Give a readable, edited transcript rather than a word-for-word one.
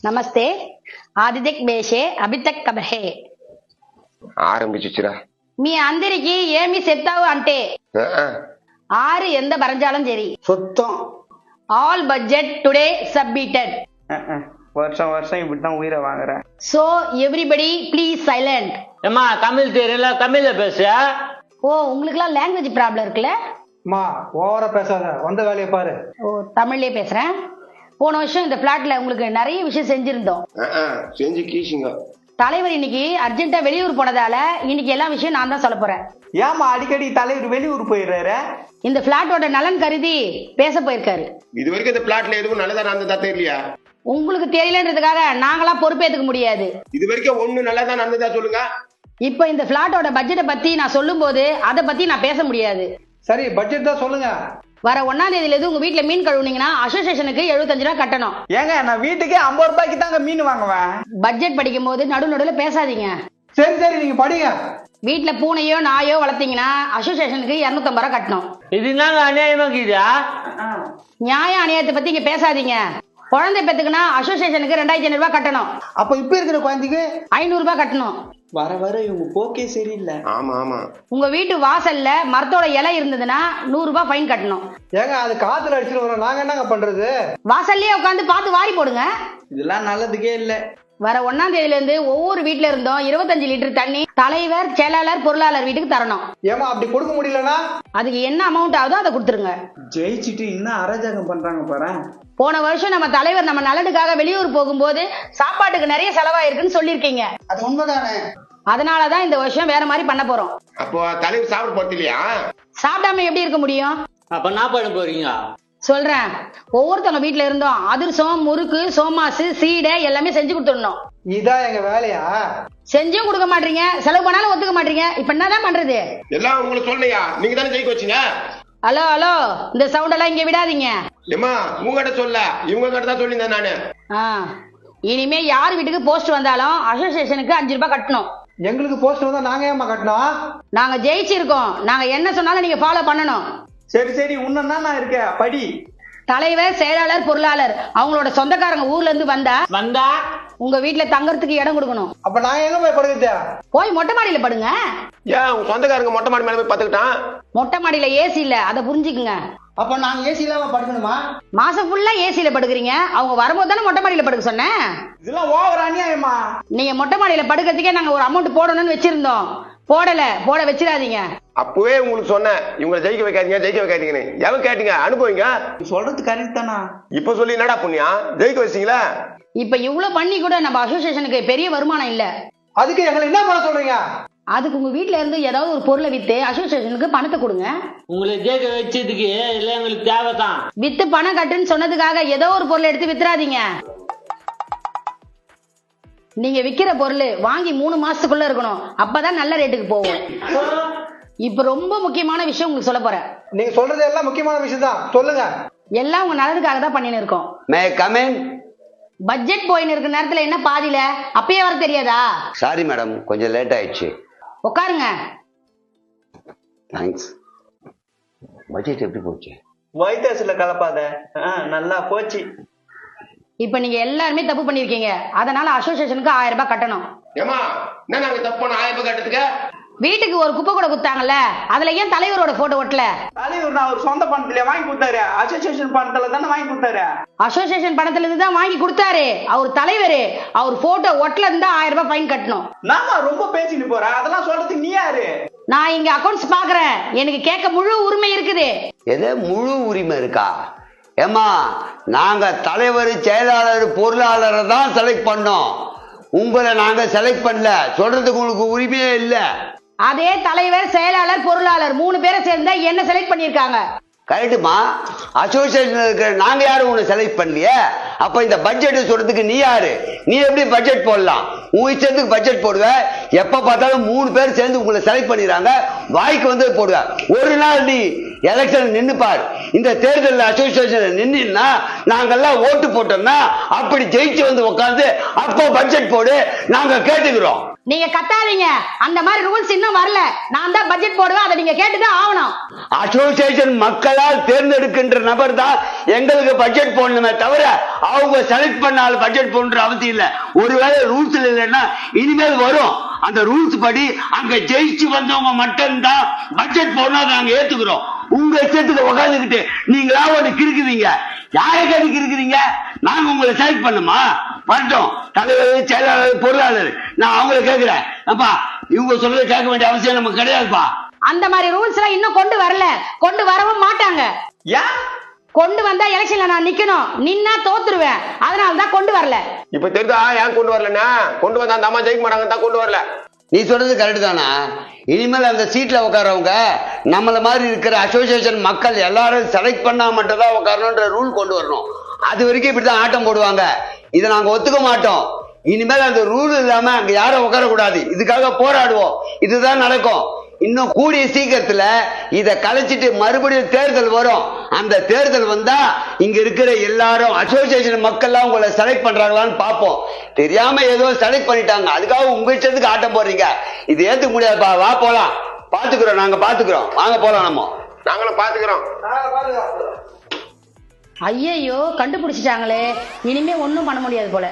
నమస్తే ఆదిత్యక్ బేషే అభితక్ కబహే ఆరంభించురా మీ అందరికి ఏమి చెప్తావు అంటే ఆరు ఎంత భరించాలం సరి சுத்தம் ఆల్ బడ్జెట్ టుడే సబ్మిటెడ్ வருஷம் வருஷம் இப்படிதான் உயிரை வாங்குறேன். So everybody please silent. அம்மா தமிழ் தெரியல, தமிழ்ல பேச. ஓ உங்களுக்குலாம் லாங்குவேஜ் ப்ராப்ளம் இருக்குல்ல? அம்மா ஓவரா பேசாத, வந்த வேலையை பாரு. ஓ தமிழ்லயே பேசுறேன். போன வருஷம் இந்த பிளாட்ல உங்களுக்கு நிறைய விஷயம் செஞ்சிருந்தோம். செஞ்சு கீசிங்க. தலைவர் இன்னைக்கு அர்ஜென்ட்டா வெளியூர் போனதால இன்னைக்கு எல்லா விஷயம் நான் தான் சொல்ல போறேன். ஏமா அடிக்கடி தலைவர் வெளியூர் போயிடுறாரு? இந்த பிளாட்டோட நலன் கருதி பேச போயிருக்காரு. இது வரைக்கும் இந்த பிளாட்ல எதுவும் நல்லதா நடந்ததா தெரியலையா? உங்களுக்கு தெரியலன்றதுக்காக நாங்களா பொறுப்பேற்றுக்க முடியாது. இது வரைக்கும் ஒண்ணு நல்லதா நடந்ததா சொல்லுங்க. இப்ப இந்த பிளாட்டோட பட்ஜெட்டை பத்தி நான் சொல்லும் போது அதை பத்தி நான் பேச முடியாது. சரி பட்ஜெட் தான் சொல்லுங்க. வர 1ஆம் தேதியில இருந்து உங்க வீட்டுல மீன் கழுவுனீங்கன்னா அசோசியேஷனுக்கு 75 ரூபாய் கட்டணும். ஏங்க நான் வீட்டுக்கே 50 ரூபாய்க்கு தாங்க மீன் வாங்குவேன். பட்ஜெட் படிக்கும் போது நடுநடுல பேசாதீங்க. சரி சரி நீங்க படிங்க. வீட்டுல பூனையோ நாயோ வளர்த்தீங்கன்னா அசோசியேஷனுக்கு 250 ரூபாய் கட்டணும். இது நாங்க அநியாயமா இருக்குதா? நியாய அநியாயத்தை பத்தி இங்க பேசாதீங்க. குழந்தை பெத்துக்குன்னா அசோசியேஷனுக்கு 2500 ரூபாய் கட்டணும். அப்ப இப்ப இருக்கிற குழந்தைக்கு 500 ரூபாய் கட்டணும். வர வர இவங்க போக்கே சரியில்லை. ஆமா ஆமா. உங்க வீட்டு வாசல்ல மரத்தோட இலை இருந்ததுன்னா 100 ரூபாய் ஃபைன் கட்டணும். ஏங்க அது காத்துல அடிச்சுட்டு வரோம், நாங்க என்னங்க பண்றது? வாசல்லயே உட்காந்து பார்த்து வாரி போடுங்க. இதெல்லாம் நல்லதுக்கே இல்ல. வர 1ஆம் தேதியில இருந்து ஒவ்வொரு வீட்டுல இருந்தும் 25 லிட்டர் தண்ணி தலைவர், செயலாளர், பொருளாளர் வீட்டுக்கு தரணும். ஏமா அப்படி கொடுக்க முடியலன்னா அதுக்கு என்ன அமௌண்ட் ஆகுதோ அதை கொடுத்துருங்க. ஜெயிச்சுட்டு இன்னும் அராஜகம் பண்றாங்க பாரு. போன வருஷம் நம்ம தலைவர் நம்ம நலனுக்காக வெளியூர் போகும்போது சாப்பாட்டுக்கு நிறைய செலவாயிருக்குன்னு சொல்லிருக்கீங்க. அது உண்மைதானே. அதனாலதான் இந்த வருஷம் வேற மாதிரி பண்ண போறோம். அப்போ தலைவர் சாப்பிட போறது இல்லையா? சாப்பிடாம எப்படி இருக்க முடியும்? அப்ப நான் பண்ண போறீங்க? சொல்றேன். ஒவ்வொருத்தவங்க வீட்டுல இருந்தோம் அதிர்சம், முறுக்கு, சோமாசு, சீடை எல்லாமே செஞ்சு கொடுத்துடணும். இதான் எங்க வேலையா? செஞ்சும் கொடுக்க மாட்டீங்க, செலவு பண்ணாலும் ஒத்துக்க மாட்டீங்க. இப்ப என்னதான் பண்றது? எல்லாம் உங்களுக்கு சொல்லலையா? நீங்க தானே ஜெயிக்க வச்சீங்க. ஹலோ ஹலோ, இந்த சவுண்ட் எல்லாம் இங்க விடாதீங்க. ஏமா உங்ககிட்ட சொல்ல, இவங்க கிட்ட தான் சொல்லியிருந்தேன் நானு. இனிமே யார் வீட்டுக்கு போஸ்ட் வந்தாலும் அசோசியேஷனுக்கு 5 ரூபாய் கட்டணும். எங்களுக்கு போஸ்ட் வந்தா நாங்க ஏமா கட்டணும்? நாங்க ஜெயிச்சிருக்கோம். நாங்க என்ன சொன்னாலும் நீங்க ஃபாலோ பண்ணணும். சரி சரி உன்னா நான் இருக்கேன் படி. தலைவர், செயலாளர், பொருளாளர் அவங்களோட சொந்தக்காரங்க ஊர்ல இருந்து வந்தா உங்க வீட்டுல தங்கறதுக்கு இடம் கொடுக்கணும். அப்ப நாங்க எங்க போய் படுக்கிறது? போய் மொட்டை மாடியில படுங்க. ஏன் உங்க சொந்தக்காரங்க மொட்டை மாடி மேல போய் பாத்துக்கிட்டான்? மொட்டை மாடியில ஏசி இல்ல, அதை புரிஞ்சுக்குங்க. அப்ப நாங்க ஏசி இல்லாம படுக்கணுமா? மாசம் ஃபுல்லா ஏசியில படுக்குறீங்க. அவங்க வரும்போது தானே மொட்டை மாடியில படுக்க சொன்னேன். இதெல்லாம் ஓவர் அநியாயமா? நீங்க மொட்டை மாடியில படுக்கிறதுக்கே நாங்க ஒரு அமௌண்ட் போடணும்னு வச்சிருந்தோம். போட வச்சிடாதீங்க. அப்பவே உங்களுக்கு சொன்னேன், இவங்களை ஜெயிக்க வைக்காதீங்கன்னு. எவன் கேட்டீங்க? அனுப்புவீங்க. சொல்றது கரெக்ட் தானா? இப்ப சொல்லி என்னடா புண்ணியா ஜெயிக்க வச்சீங்களா? இப்ப இவ்வளவு பண்ணி கூட நம்ம அசோசியேஷனுக்கு பெரிய வருமானம் இல்ல. அதுக்கு எங்களை என்ன பண்ண சொல்றீங்க? அதுக்கு உங்க வீட்டுல இருந்து ஏதாவது ஒரு பொருளை வித்து அசோசியேஷனுக்கு பணத்தை கொடுங்க. உங்களை ஜெயிக்க வச்சதுக்கு இல்ல எங்களுக்கு தேவைதான். வித்து பணம் கட்டுன்னு சொன்னதுக்காக ஏதோ ஒரு பொருளை எடுத்து வித்துறாதீங்க. நீங்க விக்கிற பொருள் வாங்கி 3 மாசத்துக்குள்ள இருக்கணும். அப்பதான் நல்ல ரேட்டுக்கு போகும். இப்ப ரொம்ப முக்கியமான விஷயம் உங்களுக்கு சொல்ல போறேன். நீங்க சொல்றது எல்லாம் முக்கியமான விஷயம் தான், சொல்லுங்க. எல்லாம் உங்க நல்லதுக்காக தான் பண்ணின்னு இருக்கோம். May come in. பட்ஜெட் போயின்னு இருக்க நேரத்துல என்ன பாதியில அப்பயே வர தெரியாதா? சாரி மேடம், கொஞ்சம் லேட் ஆயிடுச்சு. உட்காருங்க. தேங்க்ஸ். பட்ஜெட் எப்படி போச்சு? ஒயிட் ஹவுஸ்ல கலப்பாத. நல்லா போச்சு. இப்ப நீங்க எல்லாருமே தப்பு பண்ணிருக்கீங்க. அதனால அசோசியேஷனுக்கு 1000 ரூபாய் கட்டணும். ஏமா என்ன நாங்க தப்பு பண்ண 1000 ரூபாய் கட்டத்துக்கு? வீட்டுக்கு ஒரு குப்பை கூட குத்தாங்கல்ல, அதுல ஏன் தலைவரோட போட்டோ ஒட்டல? தலைவர் நான் ஒரு சொந்த பணத்துல வாங்கி கொடுத்தாரு, அசோசியேஷன் பணத்துல தானே வாங்கி கொடுத்தாரு. அசோசியேஷன் பணத்துல இருந்து தான் வாங்கி கொடுத்தாரு. அவர் தலைவர், அவர் போட்டோ ஒட்டல இருந்தா 1000 ரூபாய் ஃபைன் கட்டணும். நாம ரொம்ப பேசிட்டு போற, அதெல்லாம் சொல்றதுக்கு நீ யாரு? நான் இங்க அக்கவுண்ட்ஸ் பாக்குறேன். எனக்கு கேட்க முழு உரிமை இருக்குது. எது முழு உரிமை இருக்கா? ஏமா நாங்க தலைவர், செயலாளர், பொருளாளரை தான் செலக்ட் பண்ணோம். உங்களை நாங்க செலக்ட் பண்ணல. சொல்றதுக்கு உங்களுக்கு உரிமையே இல்ல. அதே தலைவர், செயலாளர், பொருளாளர் 3 பேரை சேர்ந்தா என்ன செலக்ட் பண்ணிருக்காங்க. கரெக்டுமா? அசோசியேஷன் இருக்கிற நாங்க யாரும் உன்னை செலக்ட் பண்ணலையே. அப்ப இந்த பட்ஜெட் சொல்றதுக்கு நீ யாரு? நீ எப்படி பட்ஜெட் போடலாம்? உன் இஷ்டத்துக்கு பட்ஜெட் போடுவ. எப்ப பார்த்தாலும் 3 பேர் சேர்ந்து உங்களை செலக்ட் பண்ணிடுறாங்க. வாய்க்கு வந்து போடுவ. ஒரு நாள் நீ எலெக்ஷன் நின்னு பாரு. இந்த தேர்தலில் அசோசியேஷன் நின்னா நாங்கெல்லாம் ஓட்டு போட்டோம்னா அப்படி ஜெயிச்சு வந்து உட்காந்து அப்போ பட்ஜெட் போடு, நாங்க கேட்டுக்கிறோம். நீங்க கத்தாதீங்க, அந்த மாதிரி ரூல்ஸ் இன்னும் வரல. நான் தான் பட்ஜெட் போடுவேன், அதை நீங்க கேட்டுதான் ஆகணும். அசோசியேஷன் மக்களால் தேர்ந்தெடுக்கின்ற நபர் தான் எங்களுக்கு பட்ஜெட் போடணுமே தவிர அவங்க செலக்ட் பண்ணாலும் பட்ஜெட் போடுற அவசியம் இல்ல. ஒருவேளை ரூல்ஸ் இல்லைன்னா இனிமேல் வரும். அந்த ரூல்ஸ் படி அங்க ஜெயிச்சு வந்தவங்க மட்டும்தான் பட்ஜெட் போடணும், நாங்க ஏத்துக்கிறோம். உங்க இஷ்டத்துக்கு உட்காந்துக்கிட்டு நீங்களா ஒண்ணு கிறுக்குவீங்க. யாரை கேட்டு கிறுக்குறீங்க? நாங்க உங்களை செலக்ட் பண்ணுமா? வரட்டும், தலைவர், செயலாளர், பொருளாளர், நான் அவங்கள கேட்கிறேன். அப்பா, இவங்க சொல்றதை கேட்க வேண்டிய அவசியம் நமக்கு கிடையாதுப்பா. அந்த மாதிரி ரூல்ஸ் எல்லாம் இன்னும் கொண்டு வரல, கொண்டு வரவும் மாட்டாங்க. ஏன் கொண்டு வந்தா எலெக்ஷன்ல நான் நிக்கணும், நின்னா தோத்துருவேன், அதனாலதான் கொண்டு வரல. இப்ப தெரியுதா ஏன் கொண்டு வரலன்னா? கொண்டு வந்தா அந்த அம்மா ஜெயிக்க மாட்டாங்க தான் கொண்டு வரல. நீ சொல்றது கரெக்ட் தானா? இனிமேல் அந்த சீட்ல உட்காரவங்க நம்மள மாதிரி இருக்கிற அசோசியேஷன் மக்கள் எல்லாரும் செலக்ட் பண்ணா மட்டும் தான் உட்காரணும்ன்ற ரூல் கொண்டு வரணும். அது வரைக்கும் இப்படிதான் ஆட்டம் போடுவாங்க. இதை நாங்க ஒத்துக்க மாட்டோம். இனிமேல் அந்த ரூல் இல்லாம அங்க யாரும் உட்காரக்கூடாது. இதுக்காக போராடுவோம். இதுதான் நடக்கும். இன்னும் கூடிய சீக்கிரத்துல இத கலைச்சிட்டு மறுபடியும் தேர்தல் வரும். அந்த தேர்தல் வந்தா இங்க இருக்கிற எல்லாரும் அசோசியேஷன் மக்கள்லாம் உங்களை செலக்ட் பண்றாங்களான்னு பார்ப்போம். தெரியாம ஏதோ செலக்ட் பண்ணிட்டாங்க, அதுக்காக உங்க இஷ்டத்துக்கு ஆட்டம் போடுறீங்க. இது ஏத்துக்க முடியாதுப்பா. வா போலாம், பாத்துக்கிறோம், நாங்க பாத்துக்கிறோம். வாங்க போலாம். நம்ம நாங்களும் பாத்துக்கிறோம். ஐயையோ, கண்டுபிடிச்சிட்டாங்களே, இனிமே ஒண்ணும் பண்ண முடியாது போல.